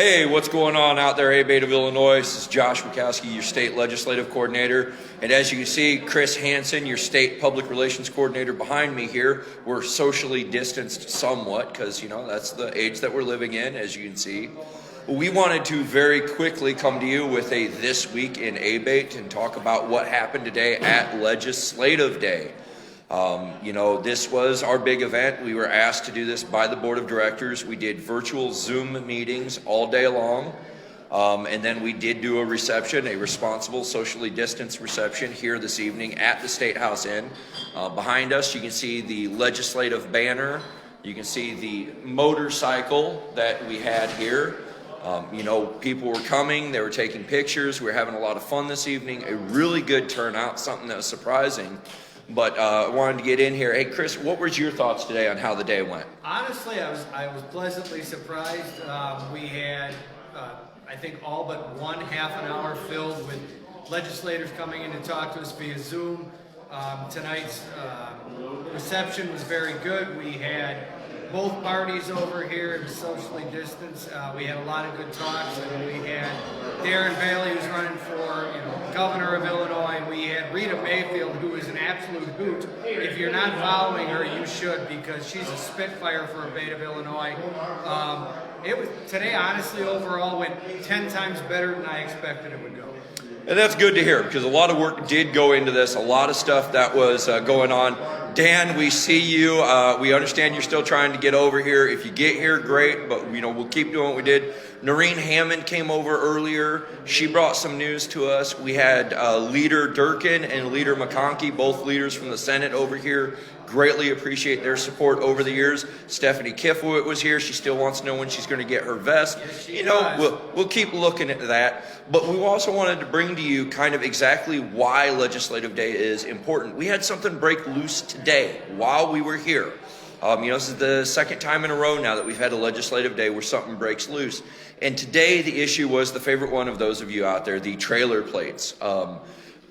Hey, what's going on out there, A.B.A.T.E of Illinois? This is Josh Wachowski, your state legislative coordinator. And as you can see, Chris Hansen, your state public relations coordinator behind me here. We're socially distanced somewhat because, that's the age that we're living in, as you can see. We wanted to very quickly come to you with a This Week in A.B.A.T.E and talk about what happened today at Legislative Day. This was our big event. We were asked to do this by the board of directors. We did virtual Zoom meetings all day long. And then we did do a reception, a responsible, socially distanced reception here this evening at the State House Inn. Behind us, you can see the legislative banner. You can see the motorcycle that we had here. People were coming, they were taking pictures. We were having a lot of fun this evening. A really good turnout, something that was surprising. But I wanted to get in here. Hey, Chris, what were your thoughts today on how the day went? Honestly, I was pleasantly surprised. We had, I think, all but one half an hour filled with legislators coming in to talk to us via Zoom. Tonight's reception was very good. We had both parties over here. It was socially distanced. We had a lot of good talks, and we had Darren Bailey, who's running for governor of Illinois. We had Rita Mayfield, who is an absolute hoot. If you're not following her, you should, because she's a spitfire for A.B.A.T.E of Illinois. Today, honestly, overall went 10 times better than I expected it would go. And that's good to hear, because a lot of work did go into this, a lot of stuff that was going on. Dan, we see you. We understand you're still trying to get over here. If you get here, great, but we'll keep doing what we did. Noreen Hammond came over earlier. She brought some news to us. We had Leader Durkin and Leader McConkey, both leaders from the Senate over here. Greatly appreciate their support over the years. Stephanie Kifowit was here. She still wants to know when she's going to get her vest. Yes, we'll keep looking at that. But we also wanted to bring to you kind of exactly why Legislative Day is important. We had something break loose today while we were here. This is the second time in a row now that we've had a Legislative Day where something breaks loose. And today the issue was the favorite one of those of you out there, the trailer plates.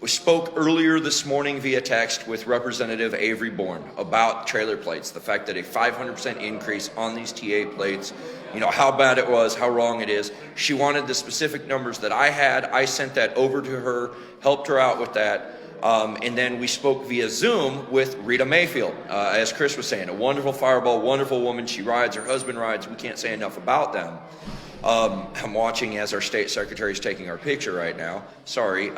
We spoke earlier this morning via text with Representative Avery Bourne about trailer plates, the fact that a 500% increase on these TA plates, how bad it was, how wrong it is. She wanted the specific numbers that I had. I sent that over to her, helped her out with that. And then we spoke via Zoom with Rita Mayfield, as Chris was saying, a wonderful fireball, wonderful woman. She rides, her husband rides. We can't say enough about them. I'm watching as our state secretary is taking our picture right now. Sorry.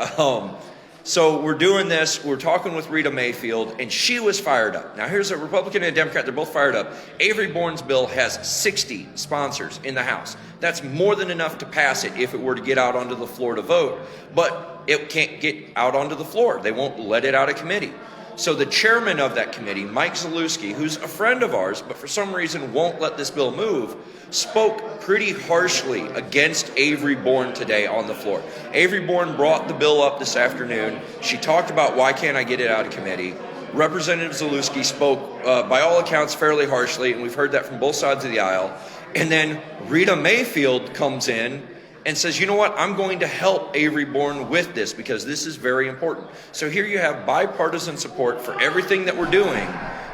So we're doing this, we're talking with Rita Mayfield, and she was fired up. Now here's a Republican and a Democrat, they're both fired up. Avery Bourne's bill has 60 sponsors in the House. That's more than enough to pass it if it were to get out onto the floor to vote, but it can't get out onto the floor. They won't let it out of committee. So the chairman of that committee, Mike Zalewski, who's a friend of ours, but for some reason won't let this bill move, spoke pretty harshly against Avery Bourne today on the floor. Avery Bourne brought the bill up this afternoon. She talked about why can't I get it out of committee. Representative Zalewski spoke, by all accounts, fairly harshly, and we've heard that from both sides of the aisle. And then Rita Mayfield comes in and says, you know what, I'm going to help Avery Bourne with this because this is very important. So here you have bipartisan support for everything that we're doing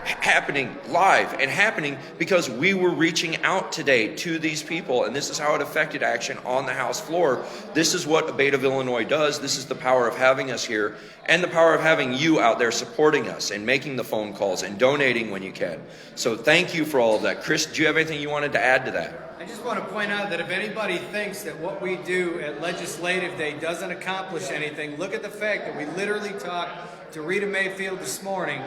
happening live and happening because we were reaching out today to these people, and this is how it affected action on the House floor. This is what A.B.A.T.E of Illinois does. This is the power of having us here and the power of having you out there supporting us and making the phone calls and donating when you can. So thank you for all of that. Chris, do you have anything you wanted to add to that? I just want to point out that if anybody thinks that what we do at Legislative Day doesn't accomplish anything, look at the fact that we literally talked to Rita Mayfield this morning,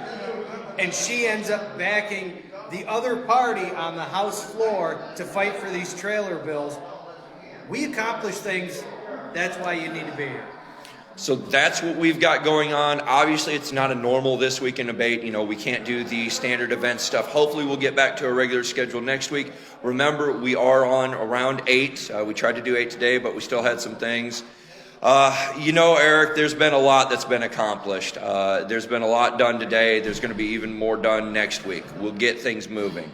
and she ends up backing the other party on the House floor to fight for these trailer bills. We accomplish things. That's why you need to be here. So that's what we've got going on. Obviously, it's not a normal This Week in A.B.A.T.E. We can't do the standard event stuff. Hopefully, we'll get back to a regular schedule next week. Remember, we are on around 8. We tried to do 8 today, but we still had some things. Eric, there's been a lot that's been accomplished. There's been a lot done today. There's going to be even more done next week. We'll get things moving.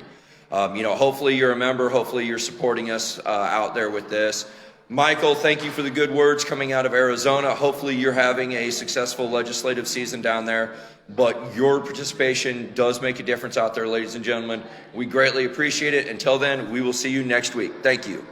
Hopefully you're a member. Hopefully you're supporting us out there with this. Michael, thank you for the good words coming out of Arizona. Hopefully you're having a successful legislative season down there, but your participation does make a difference out there, ladies and gentlemen. We greatly appreciate it. Until then, we will see you next week. Thank you.